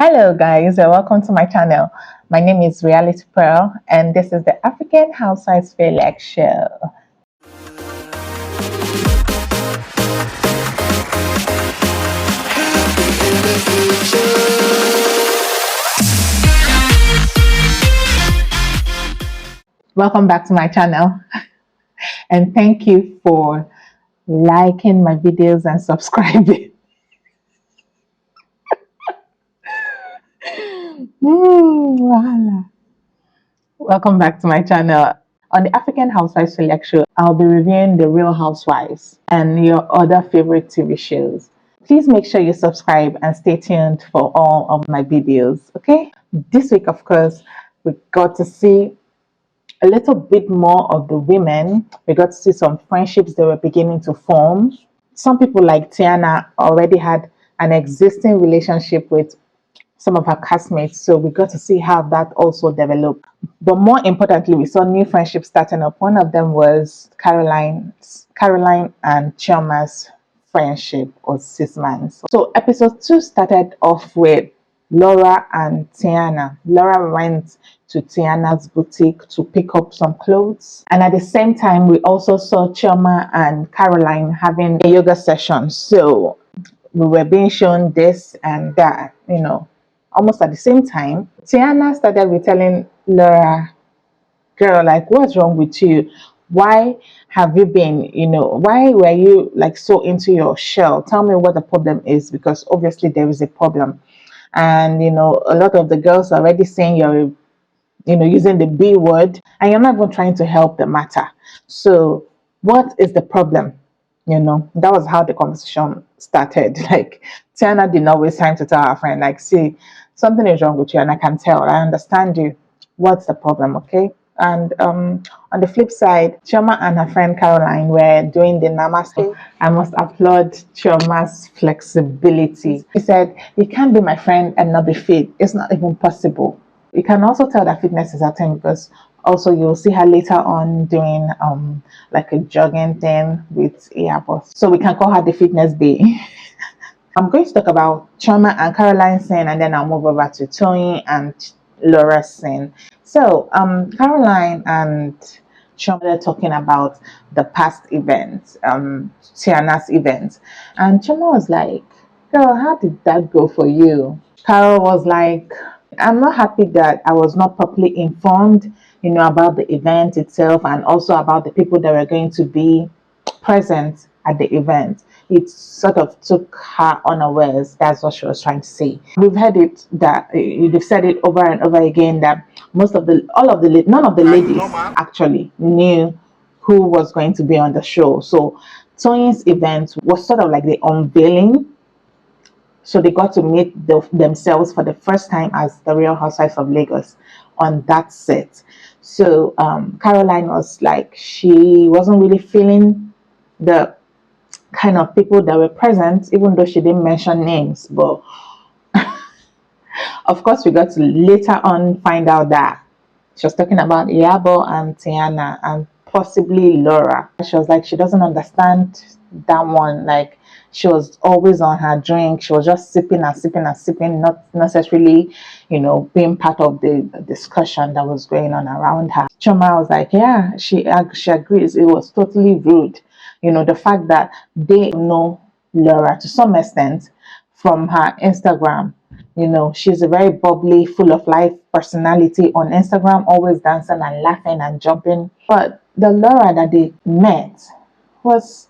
Hello guys and welcome to my channel. My name is Reality Pearl and this is the African Housewives Fearless Show. Welcome back to my channel and thank you for liking my videos and subscribing. Voila. Welcome back to my channel. On the African Housewives Select Show, I'll be reviewing The Real Housewives and your other favorite TV shows. Please make sure you subscribe and stay tuned for all of my videos, okay? This week, of course, we got to see a little bit more of the women. We got to see some friendships that were beginning to form. Some people like Tiana already had an existing relationship with some of her castmates, so we got to see how that also developed. But more importantly, we saw new friendships starting up. One of them was Caroline and Chioma's friendship, or sis-mans. So episode 2 started off with Laura and Tiana. Laura went to Tiana's boutique to pick up some clothes, and at the same time we also saw Chioma and Caroline having a yoga session. So we were being shown this and that, almost at the same time. Tiana started with telling Laura, girl, like, what's wrong with you? Why have you been, why were you like so into your shell? Tell me what the problem is, because obviously there is a problem. And, a lot of the girls are already saying you're, using the B word, and you're not even trying to help the matter. So what is the problem? That was how the conversation started. Like, Tiana did not waste time to tell her friend, like, see, something is wrong with you and I can tell. I understand you. What's the problem, okay? And on the flip side, Chioma and her friend Caroline were doing the namaste. I must applaud Chioma's flexibility. She said, you can't be my friend and not be fit. It's not even possible. You can also tell that fitness is her thing, because also you'll see her later on doing like a jogging thing with earbuds. So we can call her the fitness bee. I'm going to talk about Chioma and Caroline's scene, and then I'll move over to Tony and Laura's scene. So Caroline and Chioma are talking about the past events, Tiana's events. And Chioma was like, girl, how did that go for you? Carol was like, I'm not happy that I was not properly informed, about the event itself, and also about the people that were going to be present at the event. It sort of took her unawares. That's what she was trying to say. We've heard it, that you've said it over and over again, that none of the ladies actually knew who was going to be on the show. So Tony's event was sort of like the unveiling. So they got to meet themselves for the first time as the Real Housewives of Lagos on that set. So Caroline was like, she wasn't really feeling the kind of people that were present, even though she didn't mention names. But of course, we got to later on find out that she was talking about Yabo and Tiana and possibly Laura. She was like, she doesn't understand that one. Like, she was always on her drink. She was just sipping and sipping and sipping, not necessarily, being part of the discussion that was going on around her. Chioma was like, yeah, she agrees. It was totally rude. The fact that they know Laura to some extent from her Instagram. She's a very bubbly, full of life personality on Instagram, always dancing and laughing and jumping. But the Laura that they met was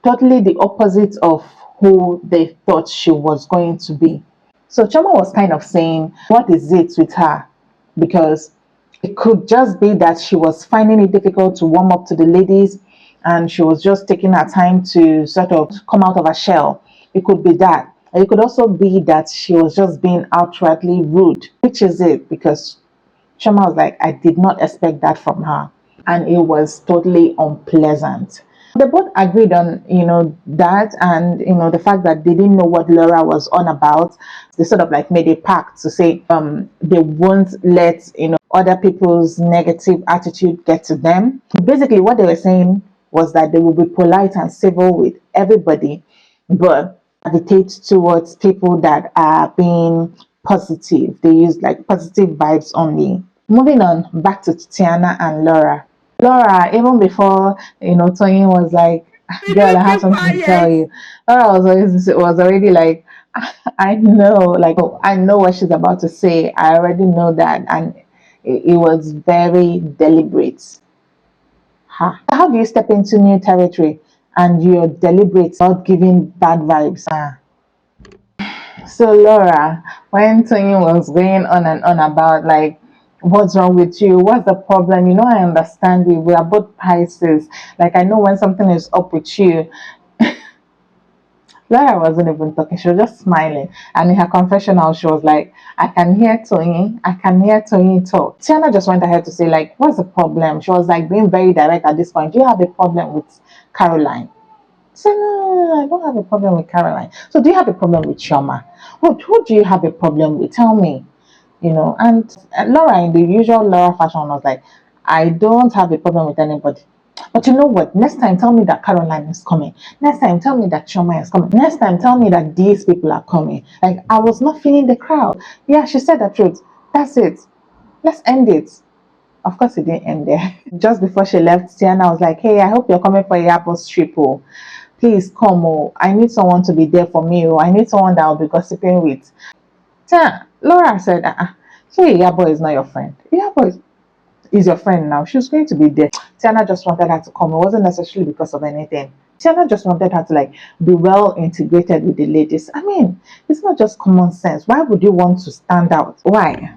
totally the opposite of who they thought she was going to be. So Chioma was kind of saying, what is it with her? Because it could just be that she was finding it difficult to warm up to the ladies, and she was just taking her time to sort of come out of her shell. It could be that. It could also be that she was just being outrightly rude. Which is it? Because Chioma was like, I did not expect that from her. And it was totally unpleasant. They both agreed on, that, and, the fact that they didn't know what Laura was on about. They sort of like made a pact to say they won't let, other people's negative attitude get to them. Basically, what they were saying was that they will be polite and civil with everybody, but gravitate towards people that are being positive. They use like positive vibes only. Moving on back to Tiana and Laura. Laura, even before Tony was like, "Girl, I have something to tell you." Laura was already like, "I know, like, oh, I know what she's about to say. I already know that," and it was very deliberate. How do you step into new territory and you're deliberate about giving bad vibes? So Laura, when Tony was going on and on about like what's wrong with you, what's the problem? I understand you. We are both Pisces. Like I know when something is up with you. Laura wasn't even talking. She was just smiling. And in her confessional, she was like, I can hear Tony. I can hear Tony talk. Tiana just went ahead to say, like, what's the problem? She was like being very direct at this point. Do you have a problem with Caroline? So no, I don't have a problem with Caroline. So do you have a problem with Shoma? Who do you have a problem with? Tell me. And Laura, in the usual Laura fashion, was like, I don't have a problem with anybody. But you know what? Next time, tell me that Caroline is coming. Next time, tell me that Shoma is coming. Next time, tell me that these people are coming. Like, I was not feeling the crowd. Yeah, she said the truth. That's it. Let's end it. Of course, it didn't end there. Just before she left, Tiana was like, hey, I hope you're coming for a Apple trip. Oh. Please come. Oh. I need someone to be there for me. Oh. I need someone that I'll be gossiping with. Laura said, hey, Yabo is not your friend. Yabo is your friend now. She was going to be there. Tiana just wanted her to come. It wasn't necessarily because of anything. Tiana just wanted her to like be well integrated with the ladies. I mean, it's not just common sense. Why would you want to stand out? Why?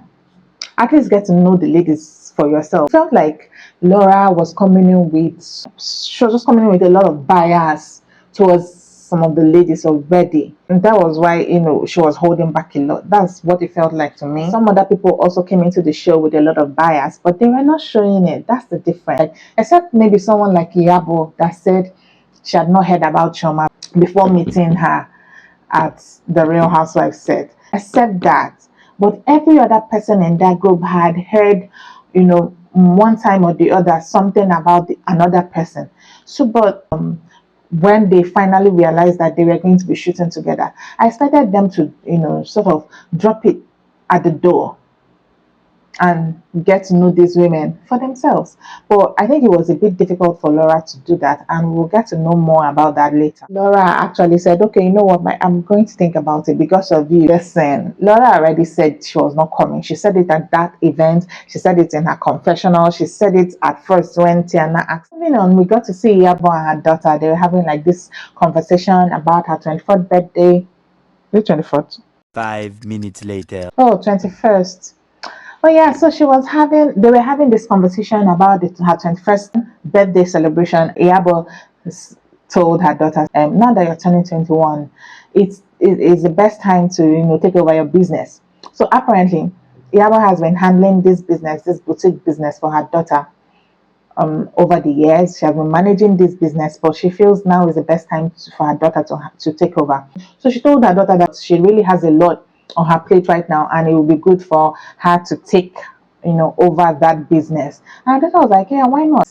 At least get to know the ladies for yourself. It felt like Laura was coming in with, she was just coming in with a lot of bias towards some of the ladies already. And that was why, she was holding back a lot. That's what it felt like to me. Some other people also came into the show with a lot of bias, but they were not showing it. That's the difference. Like, except maybe someone like Yabo that said she had not heard about Choma before meeting her at the Real Housewives set. Except that. But every other person in that group had heard, one time or the other, something about another person. So, but when they finally realized that they were going to be shooting together, I expected them to, sort of drop it at the door and get to know these women for themselves. But I think it was a bit difficult for Laura to do that, and we'll get to know more about that later. Laura actually said, okay, you know what, I'm going to think about it because of you. Listen, Laura already said she was not coming. She said it at that event. She said it in her confessional. She said it at first when Tiana asked. Moving on, we got to see Yabo and her daughter. They were having like this conversation about her 24th birthday. The 24th? 5 minutes later. Oh, 21st. Oh yeah, so they were having this conversation about her 21st birthday celebration. Iyabo told her daughter, now that you're turning 21, it's the best time to, take over your business. So apparently, Iyabo has been handling this boutique business for her daughter over the years. She has been managing this business, but she feels now is the best time for her daughter to take over. So she told her daughter that she really has a lot on her plate right now, and it will be good for her to take, over that business. And her daughter was like, yeah, why not?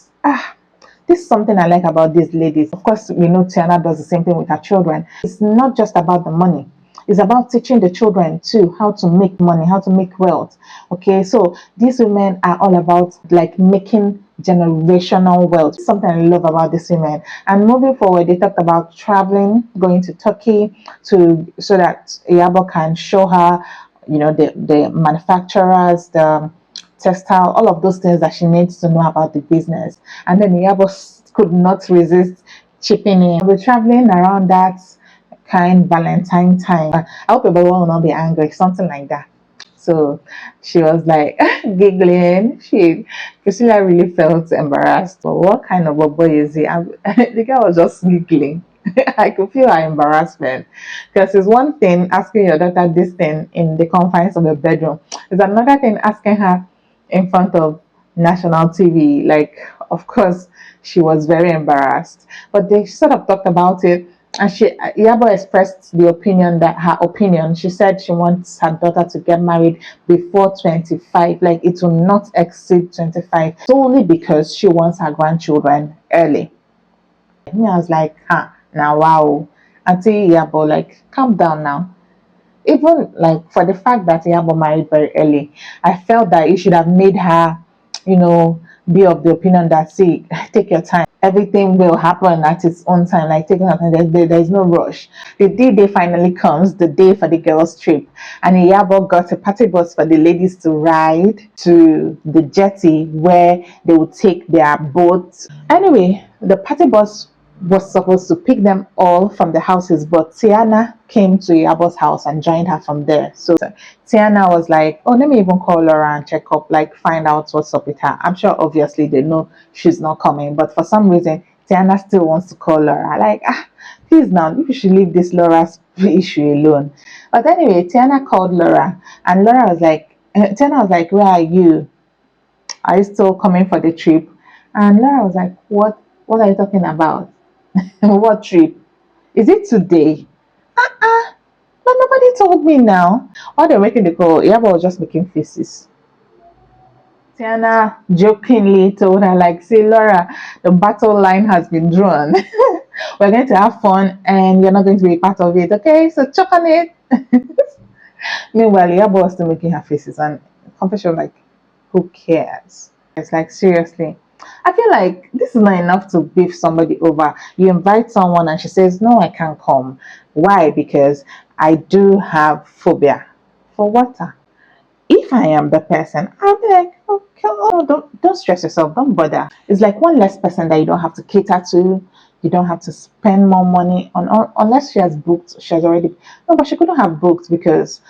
This is something I like about these ladies. Of course, we know Tiana does the same thing with her children. It's not just about the money. It's about teaching the children too how to make money, how to make wealth. Okay, so these women are all about like making generational wealth. Something I love about these women. And moving forward, they talked about traveling, going to Turkey so that Iyabo can show her, the manufacturers, the textile, all of those things that she needs to know about the business. And then Iyabo could not resist chipping in. We're traveling around that kind Valentine time. I hope everyone will not be angry, something like that. So she was like giggling. Priscilla really felt embarrassed. But what kind of a boy is he? The girl was just giggling. I could feel her embarrassment because it's one thing asking your daughter this thing in the confines of a bedroom. It's another thing asking her in front of national TV. Like, of course, she was very embarrassed. But they sort of talked about it, and Yabo expressed her opinion. She said she wants her daughter to get married before 25. Like, it will not exceed 25. Solely because she wants her grandchildren early. And I was like, now wow. Auntie Yabo, like, calm down now. Even like for the fact that Yabo married very early, I felt that it should have made her, be of the opinion that, see, take your time. Everything will happen at its own time. Like, take your time. There's no rush. The day finally comes, the day for the girls' trip, and Yabo got a party bus for the ladies to ride to the jetty where they would take their boat. Anyway, the party bus was supposed to pick them all from the houses, but Tiana came to Yabo's house and joined her from there. So Tiana was like, "Oh, let me even call Laura and check up, like find out what's up with her." I'm sure obviously they know she's not coming, but for some reason Tiana still wants to call Laura. Like, please now, you should leave this Laura's issue alone. But anyway, Tiana called Laura, and Tiana was like, "Where are you? Are you still coming for the trip?" And Laura was like, "What? What are you talking about? What trip? Is it today?" But nobody told me now. While they're making the call, Yaba was just making faces. Tiana jokingly told her, like, "See, Laura, the battle line has been drawn. We're going to have fun and you're not going to be part of it. Okay, so choke on it." Meanwhile, Yaba was still making her faces, and confession, like, who cares? It's like, seriously. I feel like this is not enough to beef somebody over. You invite someone and she says, "No, I can't come." Why? Because I do have phobia for water. If I am the person, I'll be like, "Okay, oh, don't stress yourself, don't bother." It's like one less person that you don't have to cater to. You don't have to spend more money on, unless she has booked. She has already no, but she couldn't have booked because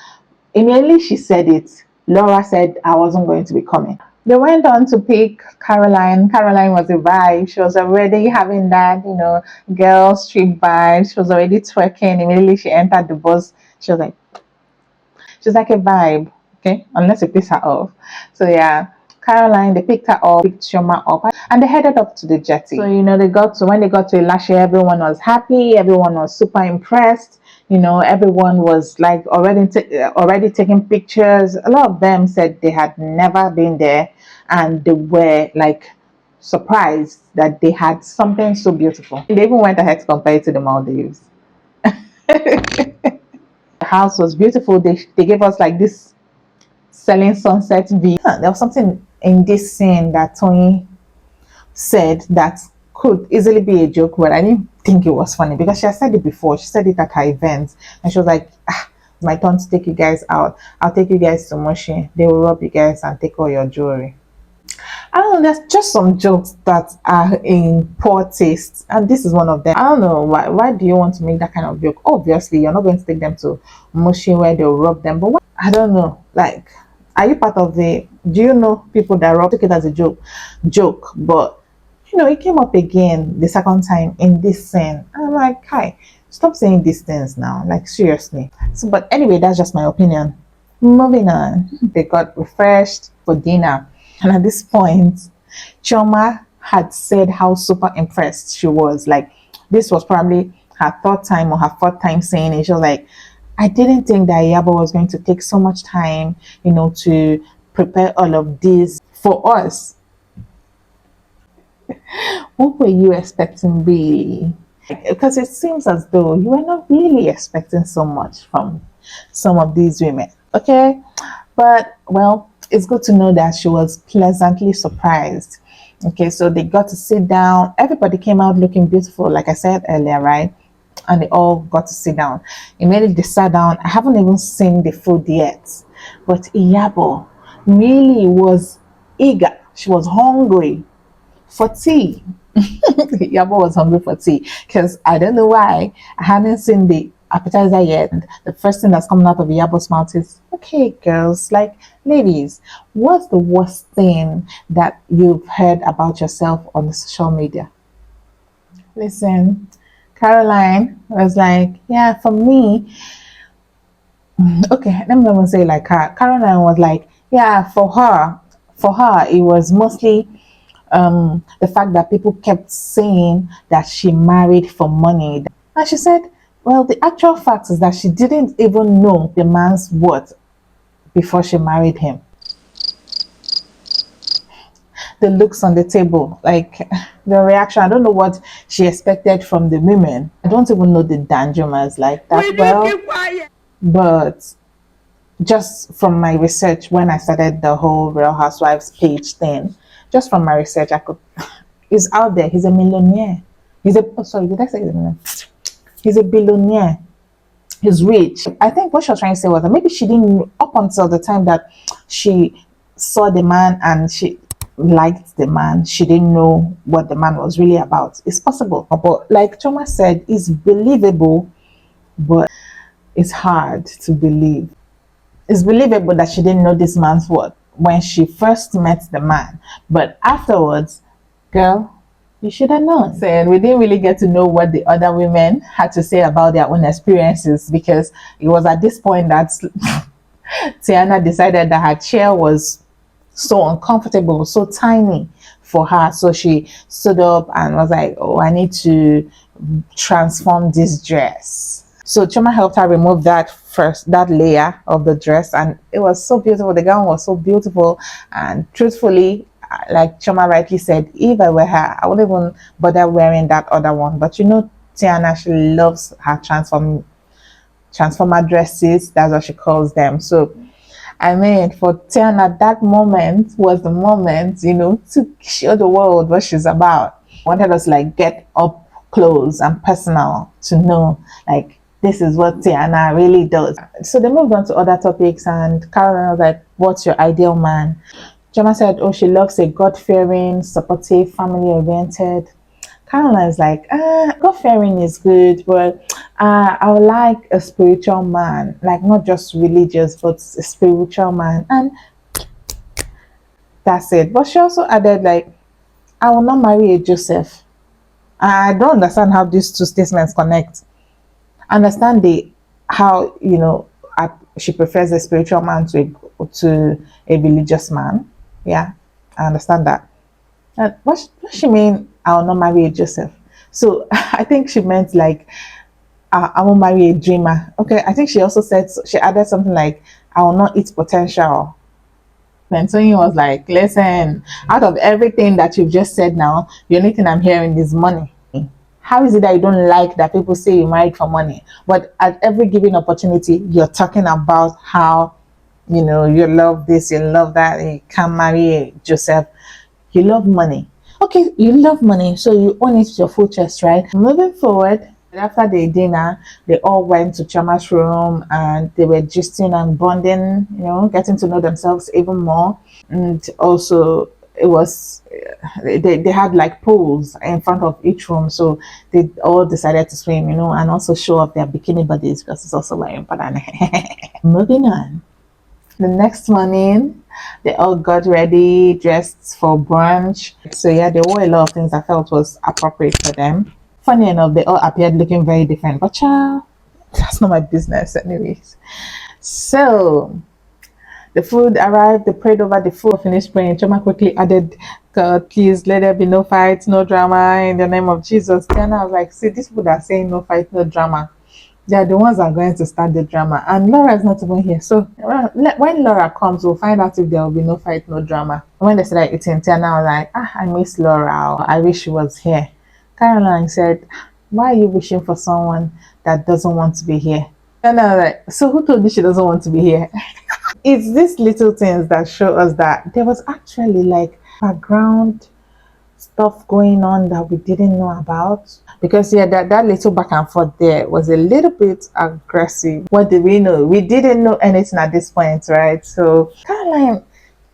immediately she said it, Laura said I wasn't going to be coming. They went on to pick Caroline. Caroline was a vibe. She was already having that, girl street vibe. She was already twerking. Immediately she entered the bus. She was like, she's like a vibe, okay? Unless you piss her off. So yeah, Caroline, they picked her up, picked Shoma up, and they headed up to the jetty. So when they got to Elashe, everyone was happy, everyone was super impressed. Everyone was like already taking pictures. A lot of them said they had never been there, and they were like surprised that they had something so beautiful. They even went ahead to compare it to the Maldives. The house was beautiful. They gave us like this selling sunset view. There was something in this scene that Tony said that could easily be a joke, but I didn't think it was funny because she had said it before. She said it at her events, and she was like, "It's my turn to take you guys out. I'll take you guys to Moshi. They will rob you guys and take all your jewelry." I don't know, there's just some jokes that are in poor taste, and this is one of them. I don't know why do you want to make that kind of joke? Obviously, you're not going to take them to Moshi where they'll rob them, but I don't know. Like, are you part of the? Do you know people that rob? Take it as a joke, but it came up again the second time in this scene. I'm like, hi, stop saying these things now. Like, seriously. So, but anyway, that's just my opinion. Moving on, they got refreshed for dinner. And at this point, Chioma had said how super impressed she was. Like, this was probably her third time or her fourth time saying it. She was like, "I didn't think that Yabo was going to take so much time, to prepare all of this for us." What were you expecting, really? Because it seems as though you were not really expecting so much from some of these women. Okay? But, well, it's good to know that she was pleasantly surprised. Okay, so they got to sit down. Everybody came out looking beautiful, like I said earlier, right? And they all got to sit down. Immediately they sat down. I haven't even seen the food yet. But Iyabo really was eager. She was hungry for tea. Yabo was hungry for tea because I don't know why I haven't seen the appetizer yet. The first thing that's coming out of Yabo's mouth is, "Okay, girls, like ladies, what's the worst thing that you've heard about yourself on the social media?" Listen, Caroline was like, "Yeah, for me, okay, let me even say like her." Caroline was like, "Yeah, for her, it was mostly the fact that people kept saying that she married for money." And she said, "Well, the actual fact is that she didn't even know the man's worth before she married him." The looks on the table, like the reaction, I don't know what she expected from the women. I don't even know the dangerous like that. Well, keep quiet. But just from my research, when I started the whole Real Housewives page thing, just from my research, I could. He's out there. He's a millionaire. He's a. Oh, sorry, did I say he's a millionaire? He's a billionaire. He's rich. I think what she was trying to say was that maybe she didn't, up until the time that she saw the man and she liked the man, she didn't know what the man was really about. It's possible. But like Choma said, it's believable, but it's hard to believe. It's believable that she didn't know this man's worth when she first met the man. But afterwards, girl, you should have known. And we didn't really get to know what the other women had to say about their own experiences, because it was at this point that Tiana decided that her chair was so uncomfortable, so tiny for her. So she stood up and was like, "Oh, I need to transform this dress." So Choma helped her remove that layer of the dress, and it was so beautiful. The gown was so beautiful, and truthfully, like Choma rightly said, if I were her, I wouldn't even bother wearing that other one. But you know, Tiana, she loves her transformer dresses. That's what she calls them. So I mean, for Tiana, that moment was the moment, to show the world what she's about. Wanted us like get up close and personal to know, like, this is what Tiana really does. So they moved on to other topics, and Caroline was like, "What's your ideal man?" Jama said, "Oh, she loves a God-fearing, supportive, family-oriented." Caroline is like, God-fearing is good, but I would like a spiritual man, like not just religious, but a spiritual man. And that's it. But she also added, like, I will not marry a Joseph. I don't understand how these two statements connect. I understand how, she prefers a spiritual man to a religious man. Yeah, I understand that. What she mean? I will not marry a Joseph. So I think she meant like I won't marry a dreamer. Okay, I think she also said, she added something like, I will not eat potential. And so he was like, listen, out of everything that you've just said now, the only thing I'm hearing is money. How is it that you don't like that people say you married for money? But at every given opportunity, you're talking about how, you love this, you love that, you can't marry Joseph. You love money. Okay, you love money, so you own it to your full chest, right? Moving forward, after the dinner, they all went to Chama's room and they were gisting and bonding, getting to know themselves even more. And also, it was, they had like pools in front of each room, so they all decided to swim, and also show off their bikini bodies, because it's also very important. Moving on. The next morning, they all got ready, dressed for brunch. So yeah, they wore a lot of things I felt was appropriate for them. Funny enough, they all appeared looking very different, but child, that's not my business anyways. So the food arrived, they prayed over the food, finished praying. Choma quickly added, "God, please let there be no fight, no drama in the name of Jesus." Then I was like, see, these people are saying no fight, no drama. They are the ones that are going to start the drama. And Laura is not even here. So when Laura comes, we'll find out if there will be no fight, no drama. When they started eating, Tiana was like, I miss Laura. I wish she was here. Caroline said, why are you wishing for someone that doesn't want to be here? And I was like, so who told you she doesn't want to be here? It's these little things that show us that there was actually like background stuff going on that we didn't know about. Because yeah, that little back and forth there was a little bit aggressive. What did we know? We didn't know anything at this point, right? So Caroline,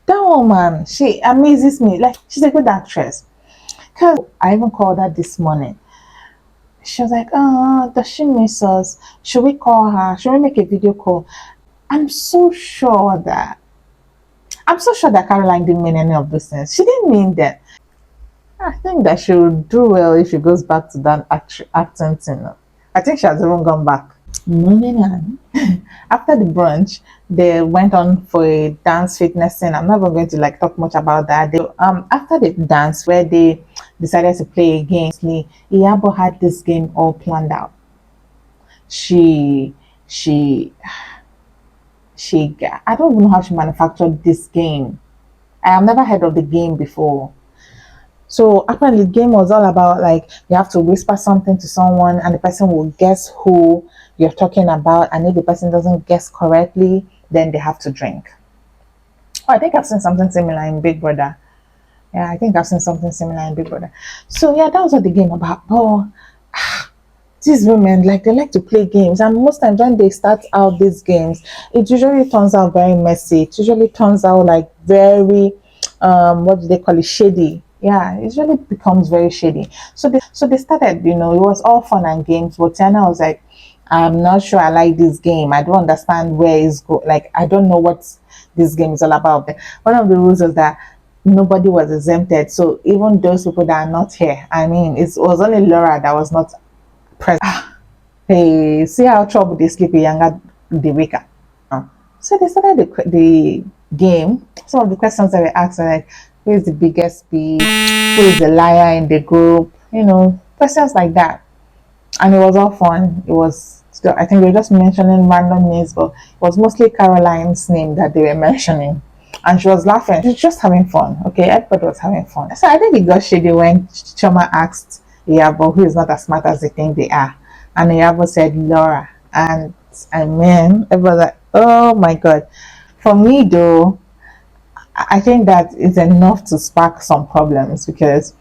that woman, she amazes me. Like, she's a good actress. Because I even called her this morning. She was like, oh, does she miss us? Should we call her? Should we make a video call? I'm so sure that Caroline didn't mean any of those things. She didn't mean that. I think that she will do well if she goes back to that acting thing. I think she has even gone back. Moving on. After the brunch, they went on for a dance fitness thing. I'm not even going to like talk much about that. After the dance, where they decided to play a game, Iyabo had this game all planned out. She she I don't even know how she manufactured this game. I have never heard of the game before. So apparently the game was all about like you have to whisper something to someone and the person will guess who you're talking about, and if the person doesn't guess correctly, then they have to drink. Oh, I think I've seen something similar in Big Brother. Yeah, I think I've seen something similar in Big Brother. So yeah, that was what the game about. Oh, these women, like, they like to play games, and most times when they start out these games, it usually turns out very messy. It usually turns out like very what do they call it, shady. Yeah, it usually becomes very shady. So they started, it was all fun and games, but Tiana was like, I'm not sure I like this game. I don't understand where it's go, like, I don't know what this game is all about. One of the rules was that nobody was exempted, so even those people that are not here, I mean, it was only Laura that was not present. Hey, see how trouble they sleep younger the weaker. So they started the game. Some of the questions that were asked were like, who is the biggest bee? Who is the liar in the group? Questions like that. And it was all fun. It was, I think they were just mentioning random names, but it was mostly Caroline's name that they were mentioning. And she was laughing. She was just having fun. Okay, everybody was having fun. So I think it got shady when Choma asked Yabo, who is not as smart as they think they are. And Yabo said Laura. And I mean, everybody was like, oh my God. For me, though, I think that is enough to spark some problems, because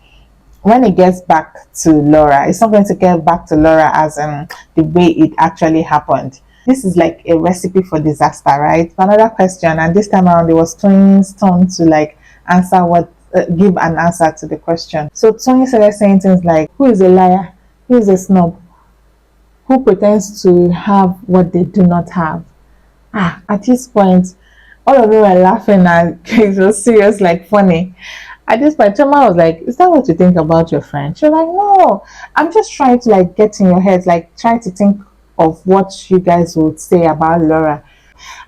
when it gets back to Laura, it's not going to get back to Laura as the way it actually happened. This is like a recipe for disaster, right? Another question, and this time around, it was Tony's turn to like give an answer to the question. So Tony started saying things like, "Who is a liar? Who is a snob? Who pretends to have what they do not have?" At this point, all of them were laughing, and it was serious, like funny. At this point, Choma was like, is that what you think about your friend? She was like, no, I'm just trying to like get in your head, like trying to think of what you guys would say about Laura.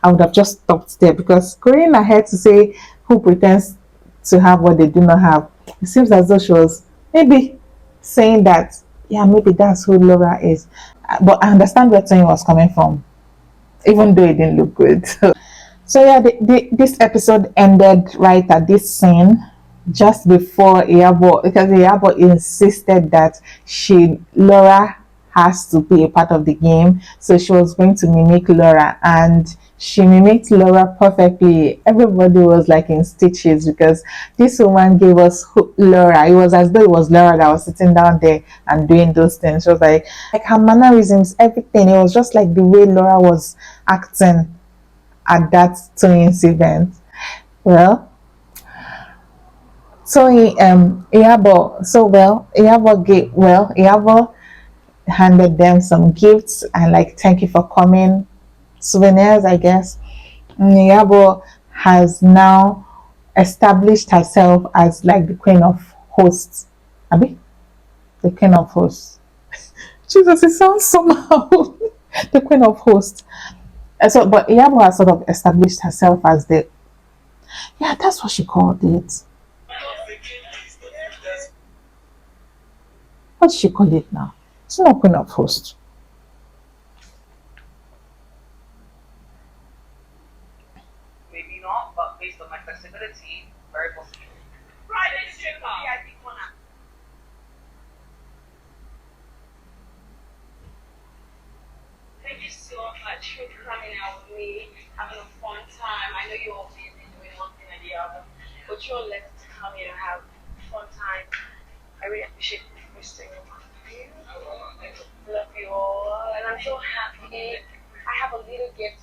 I would have just stopped there, because going ahead to say who pretends to have what they do not have, it seems as though she was maybe saying that, yeah, maybe that's who Laura is. But I understand where Tony was coming from, even though it didn't look good. So yeah, this episode ended right at this scene, just before Iyabo, because Iyabo insisted that Laura has to be a part of the game, so she was going to mimic Laura, and she mimicked Laura perfectly. Everybody was like in stitches, because this woman gave us Laura. It was as though it was Laura that was sitting down there and doing those things. She was like her mannerisms, everything. It was just like the way Laura was acting at that twins event. Well, so Iyabo handed them some gifts and like, thank you for coming, souvenirs, I guess. And Iyabo has now established herself as like the queen of hosts. Abi, the queen of hosts. Jesus, it sounds somehow. The queen of hosts. But Iyabo has sort of established herself as the, yeah, that's what she called it. What does she call it now? It's not queen of host. Maybe not, but based on my flexibility, very possible. Private stripper. VIP corner. Thank you so much for coming out with me, having a fun time. I know you're all busy doing one thing or the other, but you're left to come here and have a fun time. I really appreciate you staying with me. Love you all, and I'm so happy. I have a little gift.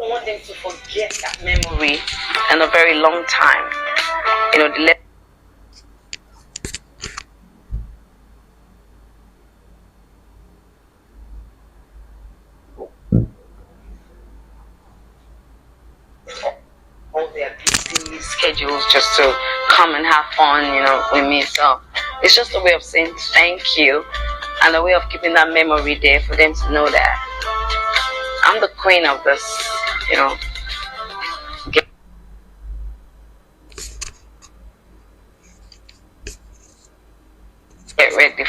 I want them to forget that memory in a very long time. The all their busy schedules just to come and have fun, with me. So it's just a way of saying thank you, and a way of keeping that memory there for them to know that I'm the queen of this, Get, get ready.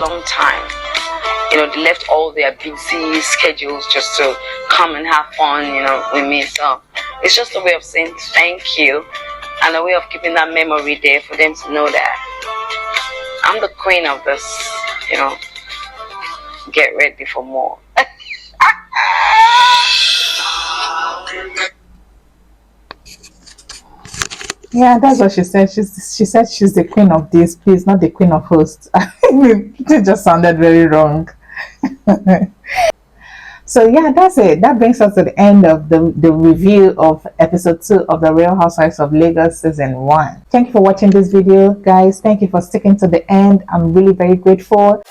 long time. They left all their busy schedules just to come and have fun, with me. So it's just a way of saying thank you and a way of keeping that memory there for them to know that I'm the queen of this, Get ready for more. Yeah, that's what she said. She said she's the queen of this, please, not the queen of hosts. It just sounded very wrong. So yeah, that's it. That brings us to the end of the review of episode 2 of the Real Housewives of Lagos season 1. Thank you for watching this video, guys. Thank you for sticking to the end. I'm really very grateful.